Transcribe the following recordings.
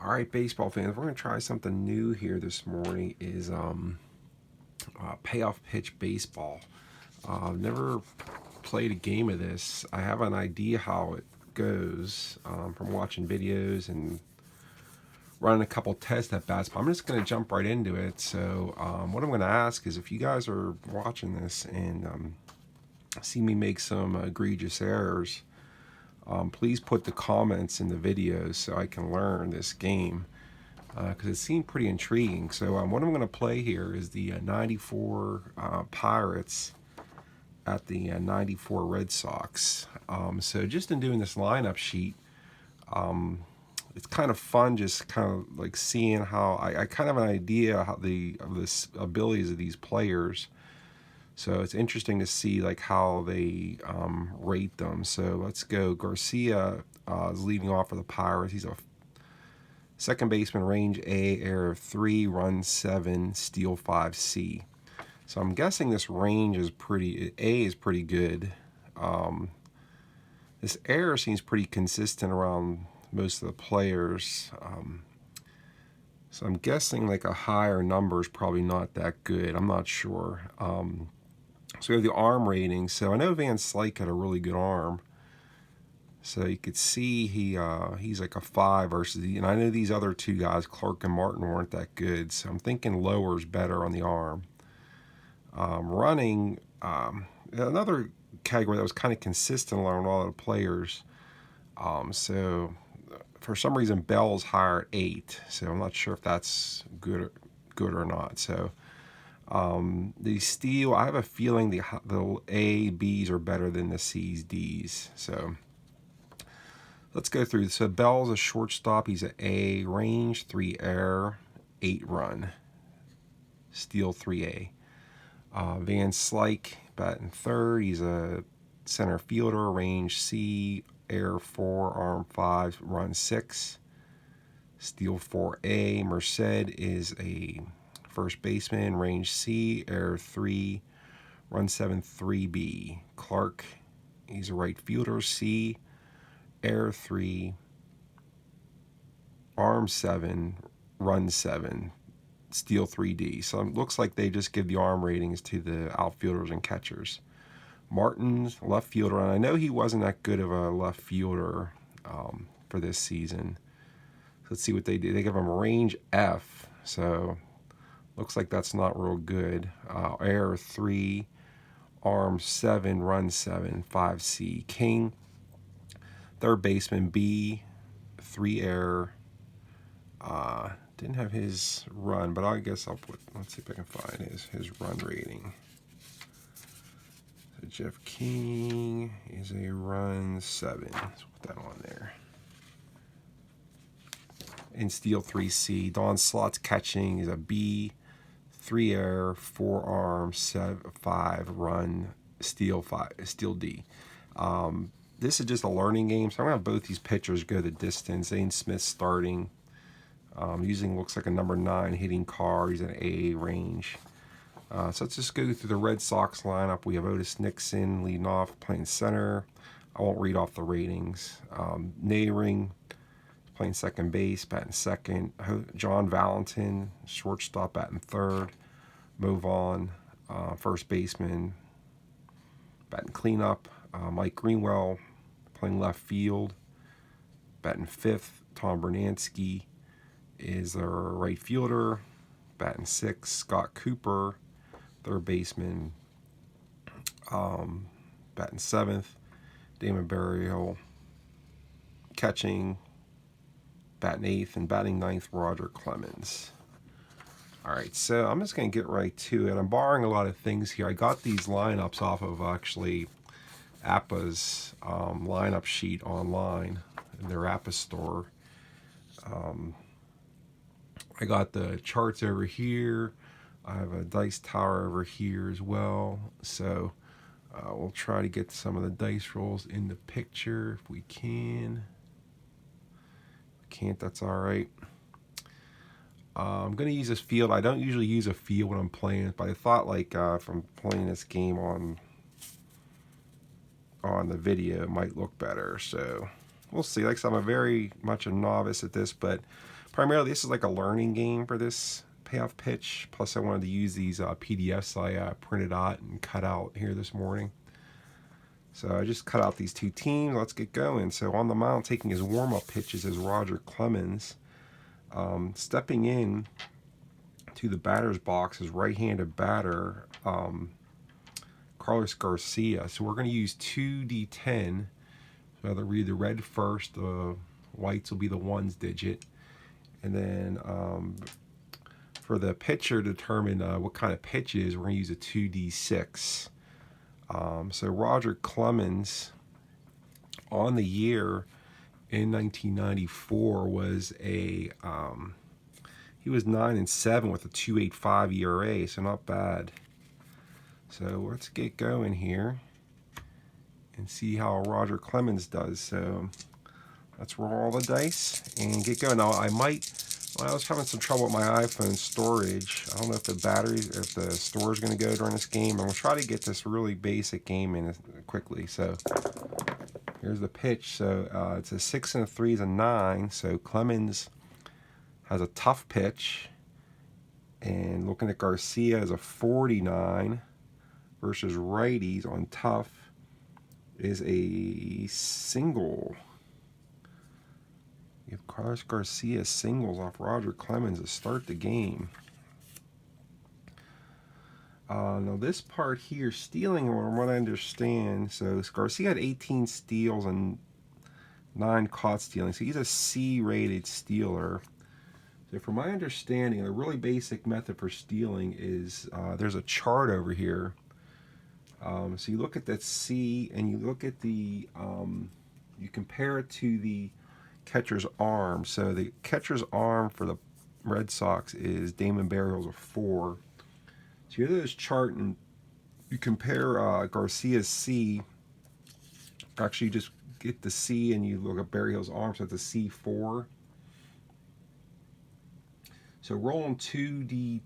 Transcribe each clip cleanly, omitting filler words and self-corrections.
All right, baseball fans, we're going to try something new here this morning. Is Payoff Pitch baseball. I've never played a game of this. I have an idea how it goes from watching videos and running a couple test at bats, but I'm just going to jump right into it. So what I'm going to ask is if you guys are watching this and see me make some egregious errors, please put the comments in the videos so I can learn this game because it seemed pretty intriguing. So what I'm going to play here is the 94 Pirates at the 94 Red Sox. So just in doing this lineup sheet, it's kind of fun just kind of like seeing how I kind of have an idea how of the abilities of these players. So it's interesting to see like how they rate them. So let's go. Garcia is leading off for the Pirates. He's a second baseman, range A, error of 3, run 7, steal 5 C. So I'm guessing this range is A is pretty good. This error seems pretty consistent around most of the players. So I'm guessing like a higher number is probably not that good. I'm not sure. So we have the arm rating. So I know Van Slyke had a really good arm. So you could see he's like a 5 versus and I know these other two guys, Clark and Martin, weren't that good. So I'm thinking lower is better on the arm. Running, another category that was kind of consistent along all the players. So for some reason Bell's higher at 8. So I'm not sure if that's good or not. So the steal, I have a feeling the A, B's are better than the C's, D's. So let's go through. So Bell's a shortstop. He's an A, range 3 error, 8 run, steal 3A. Van Slyke batting third. He's a center fielder, range C, error 4, arm 5, run 6, steal 4A. Merced is a first baseman, range C, error 3, run 7, 3B. Clark, he's a right fielder, C, error 3, arm 7, run 7, steal 3D. So it looks like they just give the arm ratings to the outfielders and catchers. Martin's left fielder, and I know he wasn't that good of a left fielder for this season. So let's see what they do. They give him range F, so looks like that's not real good. Error 3, arm 7, run 7, 5C. King, third baseman, B, 3 error. Didn't have his run, but I guess I'll put, let's see if I can find his run rating. So Jeff King is a run 7. Let's put that on there. And steal 3C. Don Slott's catching is a B, 3 error, 4 arm, 5 run, steal 5, steal D. This is just a learning game, so I'm gonna have both these pitchers go the distance. Zane Smith starting. Using looks like a number 9 hitting car. He's an A range. So let's just go through the Red Sox lineup. We have Otis Nixon leading off, playing center. I won't read off the ratings. Nehring playing second base, batting second. John Valentin, shortstop, batting third. Mo Vaughn, first baseman, batting cleanup. Mike Greenwell playing left field, batting fifth. Tom Bernansky is our right fielder, batting sixth. Scott Cooper, third baseman, batting seventh. Damon Burial catching, batting eighth, and batting ninth, Roger Clemens. All right, so I'm just going to get right to it. I'm borrowing a lot of things here. I got these lineups off of actually Appa's lineup sheet online in their Appa store. I got the charts over here. I have a dice tower over here as well. So we'll try to get some of the dice rolls in the picture if we can. If we can't, that's all right. I'm going to use this field. I don't usually use a field when I'm playing it, but I thought like from playing this game on the video, it might look better. So we'll see. Like I said, I'm very much a novice at this, but primarily this is like a learning game for this Payoff Pitch. Plus I wanted to use these PDFs I printed out and cut out here this morning. So I just cut out these two teams. Let's get going. So on the mound, taking his warm-up pitches is Roger Clemens. Stepping in to the batter's box is right-handed batter Carlos Garcia. So we're going to use 2D10. So I'll read the red first. The whites will be the ones digit. And then for the pitcher to determine what kind of pitch it is, we're going to use a 2D6. So Roger Clemens on the year in 1994 was he was 9-7 with a 2.85 ERA, so not bad. So let's get going here and see how Roger Clemens does. So let's roll all the dice and get going. Now I was having some trouble with my iPhone storage. I don't know if the storage is going to go during this game. I'm going to try to get this really basic game in quickly. So here's the pitch. So it's a 6 and a 3 is a 9. So Clemens has a tough pitch. And looking at Garcia is a 49 versus righties on tough is a single. If Carlos Garcia singles off Roger Clemens to start the game. Now this part here, stealing, from what I understand, so Garcia had 18 steals and 9 caught stealing. So he's a C-rated stealer. So from my understanding, a really basic method for stealing is there's a chart over here. So you look at that C and you look at the, you compare it to the catcher's arm. So the catcher's arm for the Red Sox is Damon Berrios, a 4. So you have this chart and you compare Garcia's C. Actually, you just get the C and you look at Berrios' arm, so it's a C4. So rolling 2D10,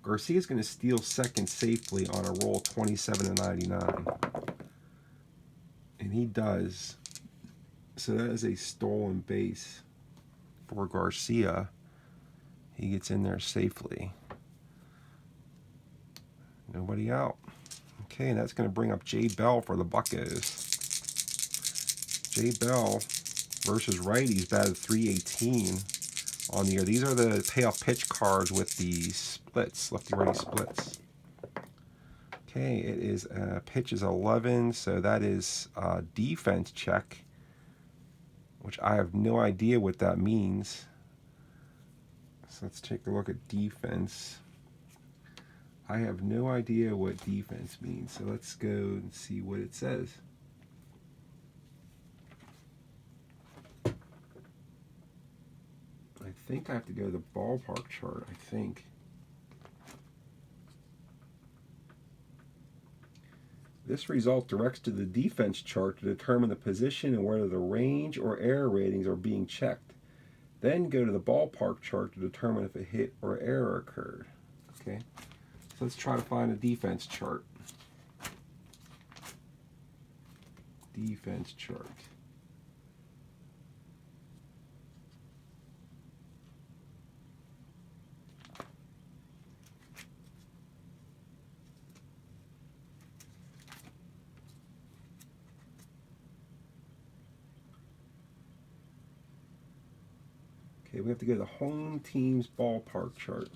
Garcia's going to steal second safely on a roll 27-99. And he does. So that is a stolen base for Garcia. He gets in there safely. Nobody out. Okay, and that's going to bring up Jay Bell for the Buccos. Jay Bell versus righties batted 318 on the year. These are the Payoff Pitch cards with the splits, lefty-righty splits. Okay, it is pitch is 11, so that is defense check, which I have no idea what that means. So let's take a look at defense. I have no idea what defense means, so let's go and see what it says. I think I have to go to the ballpark chart, I think. This result directs to the defense chart to determine the position and whether the range or error ratings are being checked. Then go to the ballpark chart to determine if a hit or error occurred. Okay, so let's try to find a defense chart. Defense chart. Okay, we have to go to the home team's ballpark chart.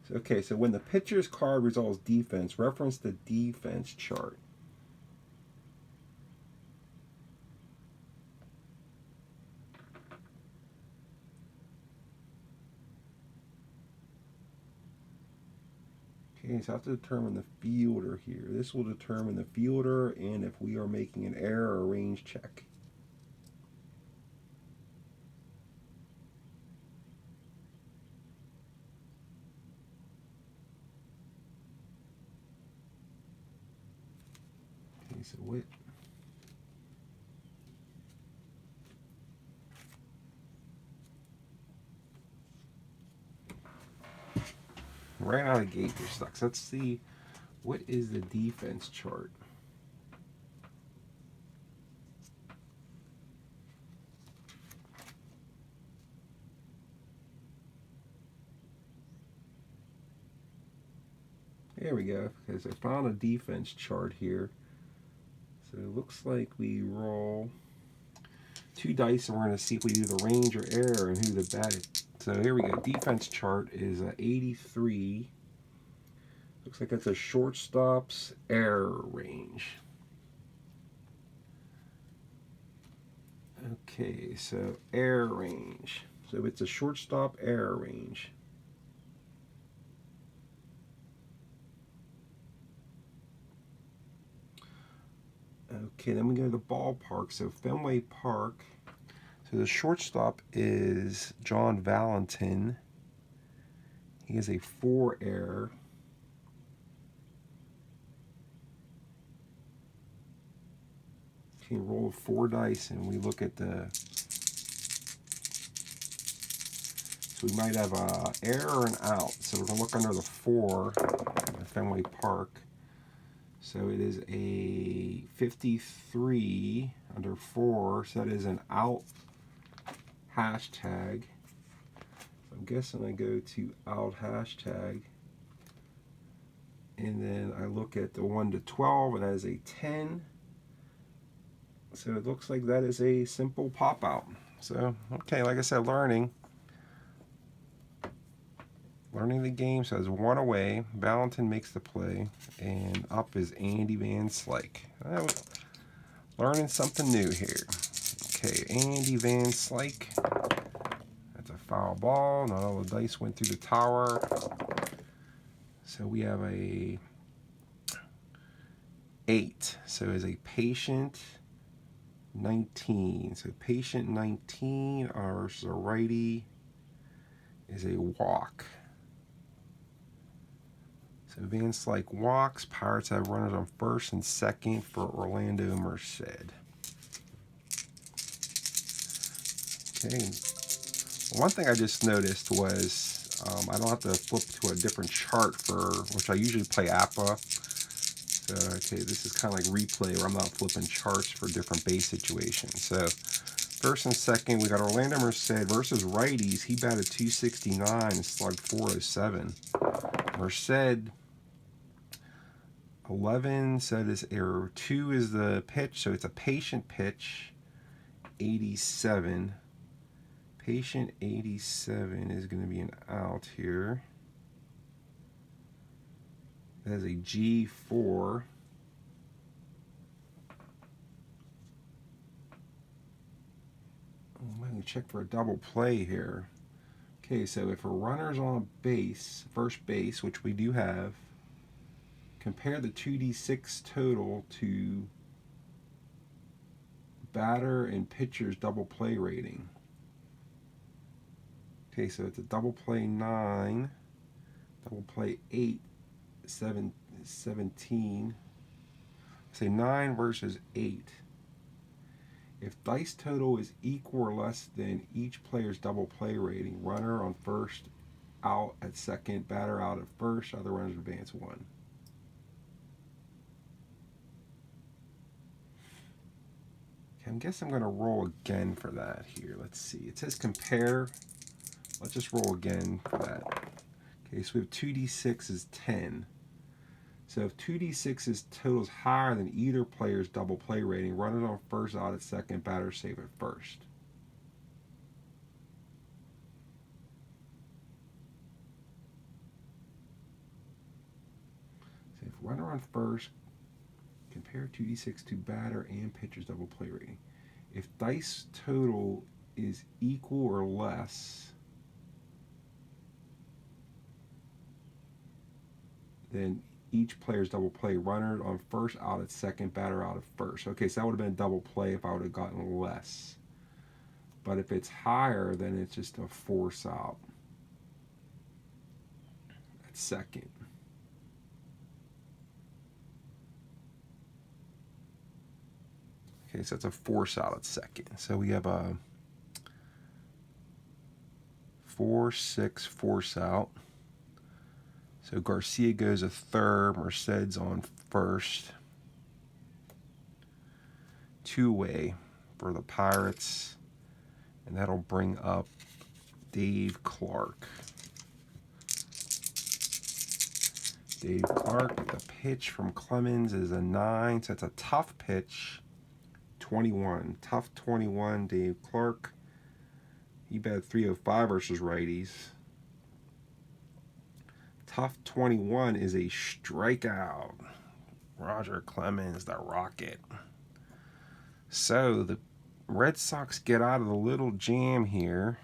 So, okay, so when the pitcher's card resolves defense, reference the defense chart. Okay, so I have to determine the fielder here. This will determine the fielder and if we are making an error or range check. Okay, so what? Right out of the gate, you're stuck. So let's see, what is the defense chart? There we go. Because I found a defense chart here. So it looks like we roll 2 dice and we're going to see if we do the range or error and who the bat is. So here we go. Defense chart is 83. Looks like it's a shortstop's error range. Okay, so error range. So it's a shortstop error range. Okay, then we go to the ballpark. So Fenway Park. So the shortstop is John Valentin. He is a 4 error. Okay, roll 4 dice and we look at the. So we might have a error or an out. So we're gonna look under the 4 at Fenway Park. So it is a 53 under 4. So that is an out hashtag. I'm guessing I go to out hashtag. And then I look at the 1 to 12, and that is a 10. So it looks like that is a simple pop out. So, okay, like I said, learning the game. So it's 1 away. Valentin makes the play, and up is Andy Van Slyke. Learning something new here. Okay, Andy Van Slyke. That's a foul ball. Not all the dice went through the tower. So we have a 8. So it's a patient 19. So patient 19 versus a righty is a walk. So Van Slyke walks. Pirates have runners on first and second for Orlando Merced. Okay. One thing I just noticed was I don't have to flip to a different chart which I usually play APA. So, okay, this is kind of like replay where I'm not flipping charts for different base situations. So, first and second, we got Orlando Merced versus righties. He batted .269 and slugged .407. Merced 11, so this error 2 is the pitch, so it's a patient pitch. 87. Patient 87 is going to be an out here. That is a G4. I'm going to check for a double play here. Okay, so if a runner's on base, first base, which we do have, compare the 2d6 total to batter and pitcher's double play rating. Okay, so it's a double play 9, double play 8, 17. Say 9 versus 8. If dice total is equal or less than each player's double play rating, runner on first, out at second, batter out at first, other runners advance 1. Okay, I guess I'm going to roll again for that here. Let's see. It says compare. Let's just roll again for that. Okay, so we have 2d6 is 10. So if 2d6 is totals higher than either player's double play rating, runners on first, out at second, batter safe at first. So if runner on first, compare 2d6 to batter and pitcher's double play rating. If dice total is equal or less, then each player's double play, runner on first, out at second, batter out at first. Okay, so that would have been a double play if I would have gotten less. But if it's higher, then it's just a force out at second. Okay, so it's a force out at second. So we have a 4-6 force out. So Garcia goes a third, Merced's on first. 2-way for the Pirates, and that'll bring up Dave Clark. Dave Clark. The pitch from Clemens is a 9, so it's a tough pitch. 21. Tough 21, Dave Clark. He batted 305 versus righties. Tough 21 is a strikeout. Roger Clemens, the Rocket. So the Red Sox get out of the little jam here.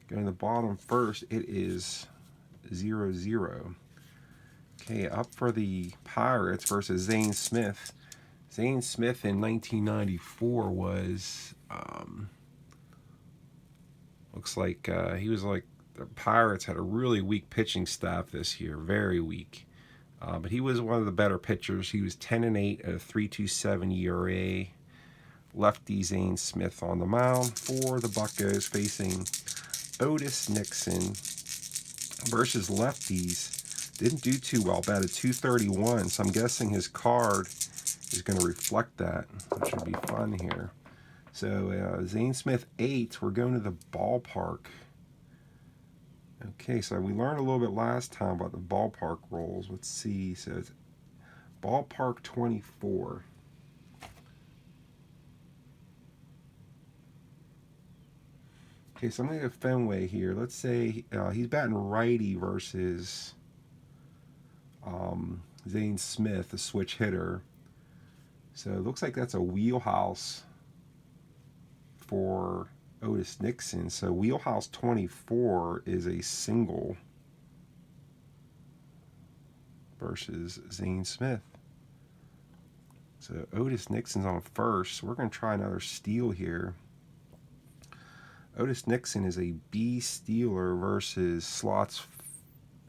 Going to the bottom first, it is 0-0. Okay, up for the Pirates versus Zane Smith. Zane Smith in 1994 was, looks like he was like, the Pirates had a really weak pitching staff this year, very weak. But he was one of the better pitchers. He was 10-8 at a 3.27 ERA. Lefty Zane Smith on the mound for the Buccos, facing Otis Nixon versus lefties. Didn't do too well, batted 231, so I'm guessing his card is going to reflect that, which should be fun here. So Zane Smith 8, we're going to the ballpark. Okay, so we learned a little bit last time about the ballpark rolls. Let's see, so it's ballpark 24. Okay, so I'm going to go Fenway here. Let's say he's batting righty versus Zane Smith, a switch hitter. So it looks like that's a wheelhouse for Otis Nixon. So wheelhouse 24 is a single versus Zane Smith. So Otis Nixon's on first. So we're going to try another steal here. Otis Nixon is a B stealer versus slots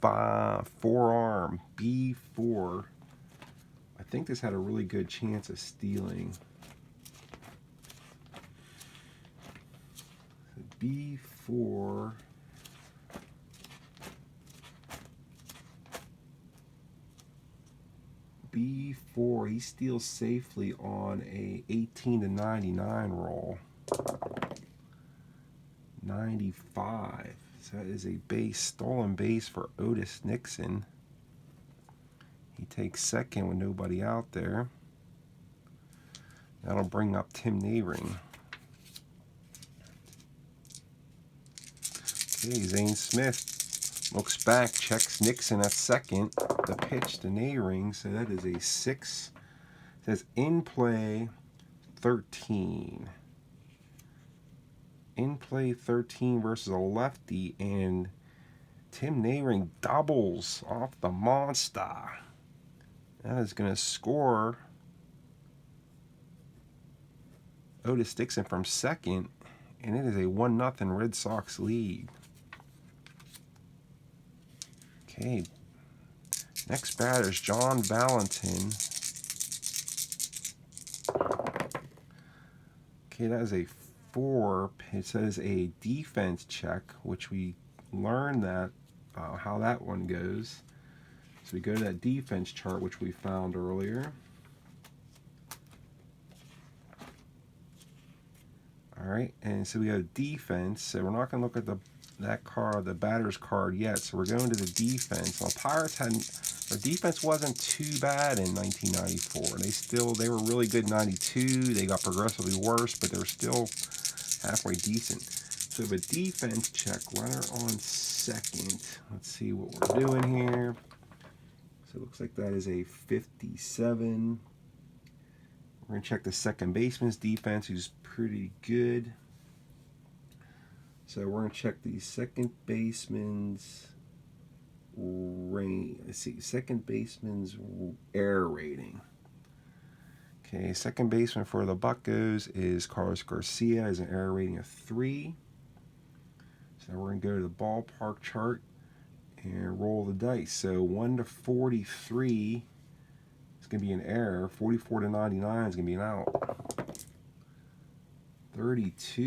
5, forearm B4. I think this had a really good chance of stealing. So B4. B4. He steals safely on a 18-99 roll. 95. So that is a base, stolen base for Otis Nixon. He takes second with nobody out there. That'll bring up Tim Nehring. Okay, Zane Smith looks back, checks Nixon at second. The pitch to Nehring, so that is a 6. It says in play 13. In play 13 versus a lefty, and Tim Nehring doubles off the monster. That is going to score Otis Nixon from second, and it is a 1-0 Red Sox lead. Okay, next batter is John Valentin. Okay, that is a 4. It says a defense check, which we learned that how that one goes. So we go to that defense chart, which we found earlier. All right, and so we go defense. So we're not going to look at that card, the batter's card yet. So we're going to the defense. Well, Pirates their defense wasn't too bad in 1994. They were really good in 92. They got progressively worse, but they're still halfway decent. So we have a defense check, runner on second. Let's see what we're doing here. So it looks like that is a 57. We're going to check the second baseman's defense, who's pretty good. So we're going to check the second baseman's let's see, second baseman's error rating. Okay, second baseman for the Buccos is Carlos Garcia, has an error rating of 3. So we're going to go to the ballpark chart and roll the dice. So 1 to 43 is going to be an error. 44 to 99 is going to be an out. 32